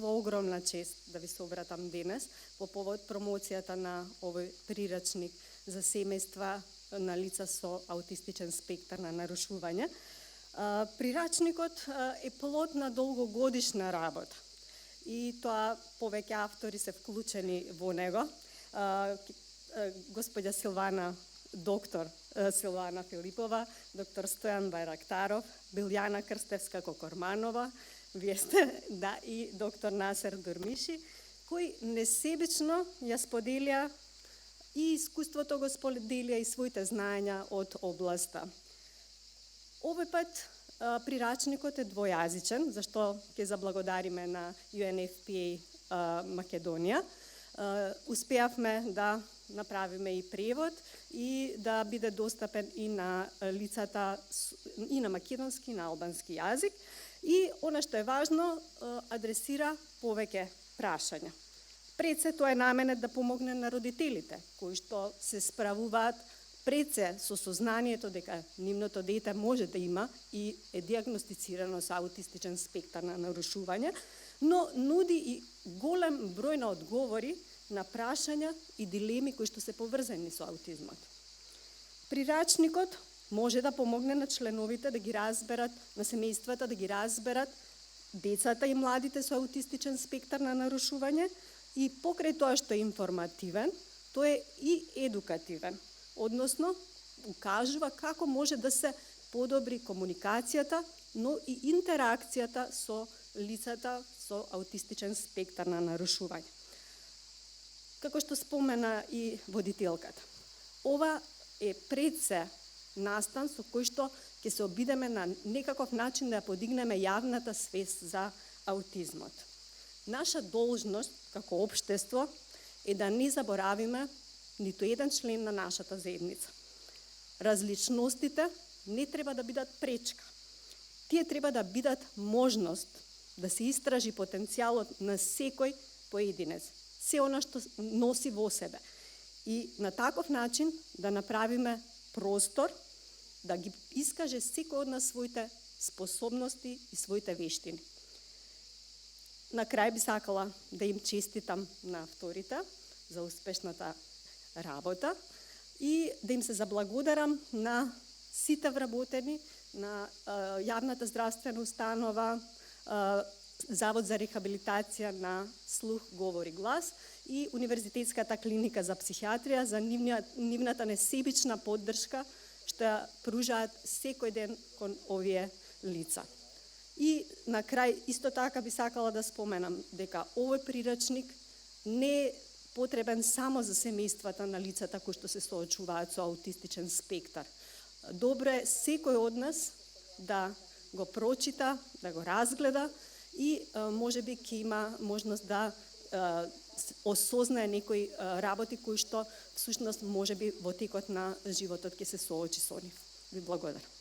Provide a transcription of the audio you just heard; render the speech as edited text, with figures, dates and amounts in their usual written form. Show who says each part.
Speaker 1: огромна чест да ви се обратам денес по повод промоцијата на овој прирачник за семејства на лица со аутистичен спектар на нарушување. Прирачникот е плод на долгогодишна работа и тоа повеќе автори се вклучени во него. Господја доктор Силвана Филипова, доктор Стојан Байрактаров, Билјана Крстевска-Кокорманова, вие сте, да, и доктор Насер Дурмиши, кои несебично ја споделија и искуството го споделија и своите знаења од областа. Овој пат прирачникот е двојазичен, зашто ќе заблагодариме на UNFPA Македонија. Успеавме да направиме и превод и да биде достапен и на лицата и на македонски и на албански јазик. И она што е важно, адресира повеќе прашања. Пред се тоа е наменет да помогне на родителите, кои што се справуваат пред се со сознанието дека нивното дете може да има и е диагностицирано со аутистичен спектар на нарушување, но нуди и голем број на одговори на прашања и дилеми кои што се поврзани со аутизмот. Прирачникот може да помогне на членовите да ги разберат, на семејствата да ги разберат децата и младите со аутистичен спектар на нарушување и покрај тоа што е информативен, тој е и едукативен, односно укажува како може да се подобри комуникацијата, но и интеракцијата со лицата со аутистичен спектар на нарушување. Како што спомена и водителката, ова е пред се настан со кој што ќе се обидеме на некаков начин да подигнеме јавната свест за аутизмот. Наша должност како општество е да не заборавиме ниту еден член на нашата заедница. Различностите не треба да бидат пречка. Тие треба да бидат можност да се истражи потенцијалот на секој поединец, се она што носи во себе. И на таков начин да направиме простор да ги искаже секој од нас своите способности и своите вештини. На крај би сакала да им честитам на авторите за успешната работа и да им се заблагодарам на сите вработени на јавната здравствена установа, Завод за рехабилитација на слух, говор и глас и Универзитетската клиника за психијатрија за нивната несебична поддршка што ја пружаат секој ден кон овие лица. И на крај исто така би сакала да споменам дека овој прирачник не е потребен само за семејствата на лицата кои што се соочуваат со аутистичен спектар. Добро е секој од нас да го прочита, да го разгледа и можеби ќе има можност да осознае некои работи кои што всушност можеби во текот на животот ќе се соочи со нив. Ви благодарам.